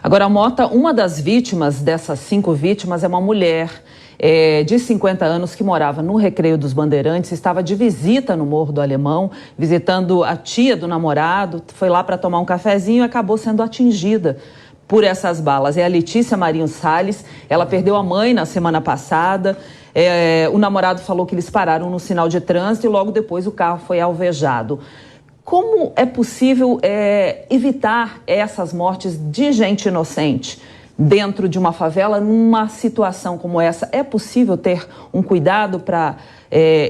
Agora, Mota, uma das vítimas dessas 5 vítimas é uma mulher de 50 anos que morava no Recreio dos Bandeirantes, estava de visita no Morro do Alemão, visitando a tia do namorado, foi lá para tomar um cafezinho e acabou sendo atingida por essas balas. É a Letícia Marinho Salles, ela perdeu a mãe na semana passada, o namorado falou que eles pararam no sinal de trânsito e logo depois o carro foi alvejado. Como é possível evitar essas mortes de gente inocente dentro de uma favela, numa situação como essa? É possível ter um cuidado para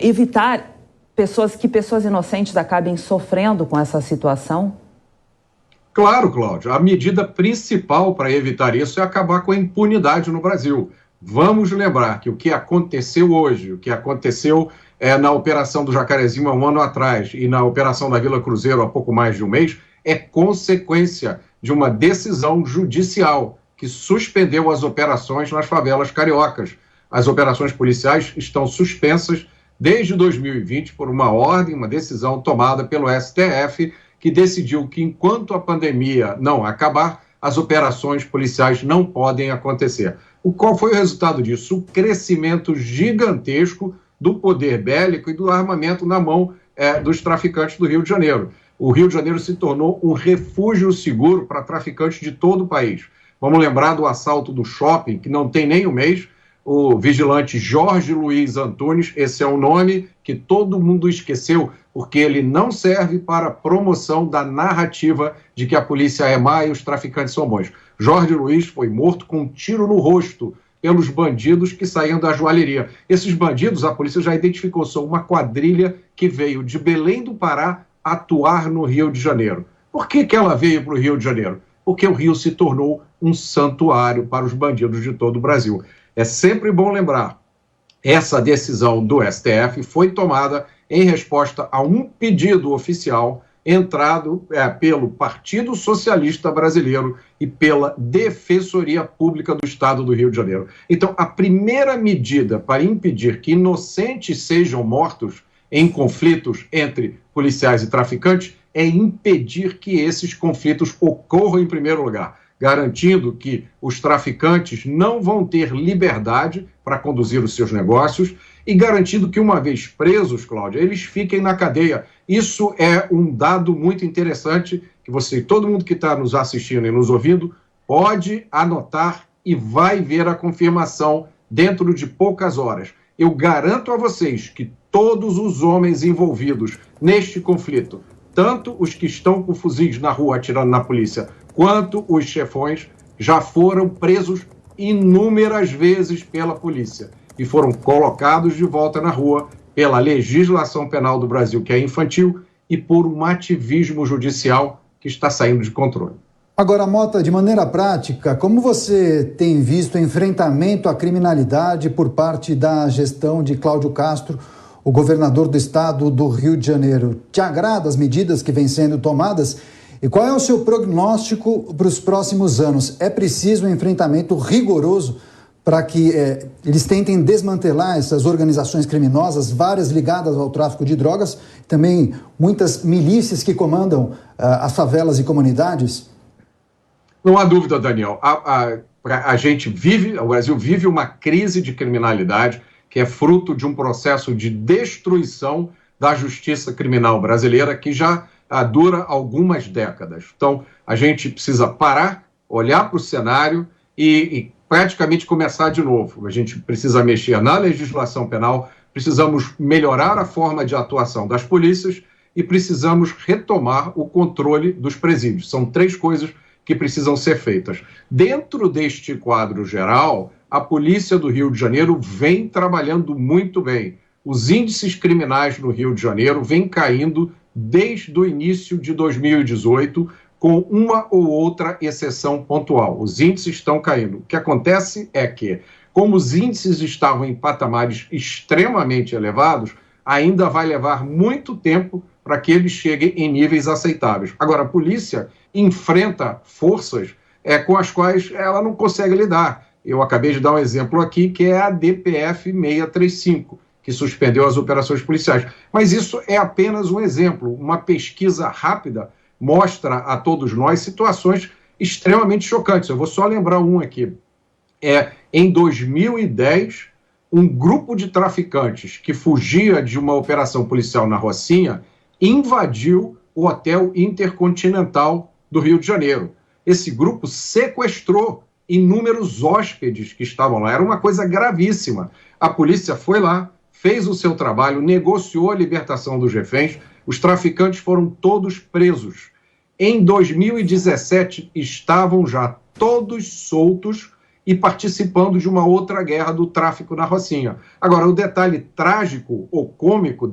evitar que pessoas inocentes acabem sofrendo com essa situação? Claro, Cláudio. A medida principal para evitar isso é acabar com a impunidade no Brasil. Vamos lembrar que o que aconteceu hoje, o que aconteceu na Operação do Jacarezinho há um ano atrás e na Operação da Vila Cruzeiro há pouco mais de um mês, é consequência de uma decisão judicial que suspendeu as operações nas favelas cariocas. As operações policiais estão suspensas desde 2020 por uma ordem, uma decisão tomada pelo STF, que decidiu que enquanto a pandemia não acabar, as operações policiais não podem acontecer. Qual foi o resultado disso? O crescimento gigantesco do poder bélico e do armamento na mão dos traficantes do Rio de Janeiro. O Rio de Janeiro se tornou um refúgio seguro para traficantes de todo o país. Vamos lembrar do assalto do shopping, que não tem nem um mês, o vigilante Jorge Luiz Antunes, esse é o nome que todo mundo esqueceu, porque ele não serve para a promoção da narrativa de que a polícia é má e os traficantes são bons. Jorge Luiz foi morto com um tiro no rosto pelos bandidos que saíam da joalheria. Esses bandidos, a polícia já identificou, são uma quadrilha que veio de Belém do Pará atuar no Rio de Janeiro. Por que ela veio para o Rio de Janeiro? Porque o Rio se tornou um santuário para os bandidos de todo o Brasil. É sempre bom lembrar, essa decisão do STF foi tomada em resposta a um pedido oficial entrado pelo Partido Socialista Brasileiro e pela Defensoria Pública do Estado do Rio de Janeiro. Então, a primeira medida para impedir que inocentes sejam mortos em conflitos entre policiais e traficantes é impedir que esses conflitos ocorram em primeiro lugar, garantindo que os traficantes não vão ter liberdade para conduzir os seus negócios e garantindo que, uma vez presos, Cláudia, eles fiquem na cadeia. Isso é um dado muito interessante que todo mundo que está nos assistindo e nos ouvindo, pode anotar e vai ver a confirmação dentro de poucas horas. Eu garanto a vocês que todos os homens envolvidos neste conflito, tanto os que estão com fuzis na rua atirando na polícia, quanto os chefões, já foram presos inúmeras vezes pela polícia e foram colocados de volta na rua pela legislação penal do Brasil, que é infantil, e por um ativismo judicial que está saindo de controle. Agora, Mota, de maneira prática, como você tem visto o enfrentamento à criminalidade por parte da gestão de Cláudio Castro, o governador do estado do Rio de Janeiro? Te agrada as medidas que vêm sendo tomadas? E qual é o seu prognóstico para os próximos anos? É preciso um enfrentamento rigoroso para que eles tentem desmantelar essas organizações criminosas, várias ligadas ao tráfico de drogas, também muitas milícias que comandam as favelas e comunidades? Não há dúvida, Daniel. O Brasil vive uma crise de criminalidade que é fruto de um processo de destruição da justiça criminal brasileira que já dura algumas décadas. Então, a gente precisa parar, olhar para o cenário e praticamente começar de novo. A gente precisa mexer na legislação penal, precisamos melhorar a forma de atuação das polícias e precisamos retomar o controle dos presídios. São 3 coisas que precisam ser feitas. Dentro deste quadro geral, a Polícia do Rio de Janeiro vem trabalhando muito bem. Os índices criminais no Rio de Janeiro vêm caindo desde o início de 2018, com uma ou outra exceção pontual. Os índices estão caindo. O que acontece é que, como os índices estavam em patamares extremamente elevados, ainda vai levar muito tempo para que eles cheguem em níveis aceitáveis. Agora, a polícia enfrenta forças com as quais ela não consegue lidar. Eu acabei de dar um exemplo aqui, que é a DPF 635, que suspendeu as operações policiais. Mas isso é apenas um exemplo. Uma pesquisa rápida mostra a todos nós situações extremamente chocantes. Eu vou só lembrar um aqui. Em 2010, um grupo de traficantes que fugia de uma operação policial na Rocinha invadiu o Hotel Intercontinental do Rio de Janeiro. Esse grupo sequestrou inúmeros hóspedes que estavam lá. Era uma coisa gravíssima. A polícia foi lá, fez o seu trabalho, negociou a libertação dos reféns. Os traficantes foram todos presos. Em 2017, estavam já todos soltos e participando de uma outra guerra do tráfico na Rocinha. Agora, o detalhe trágico ou cômico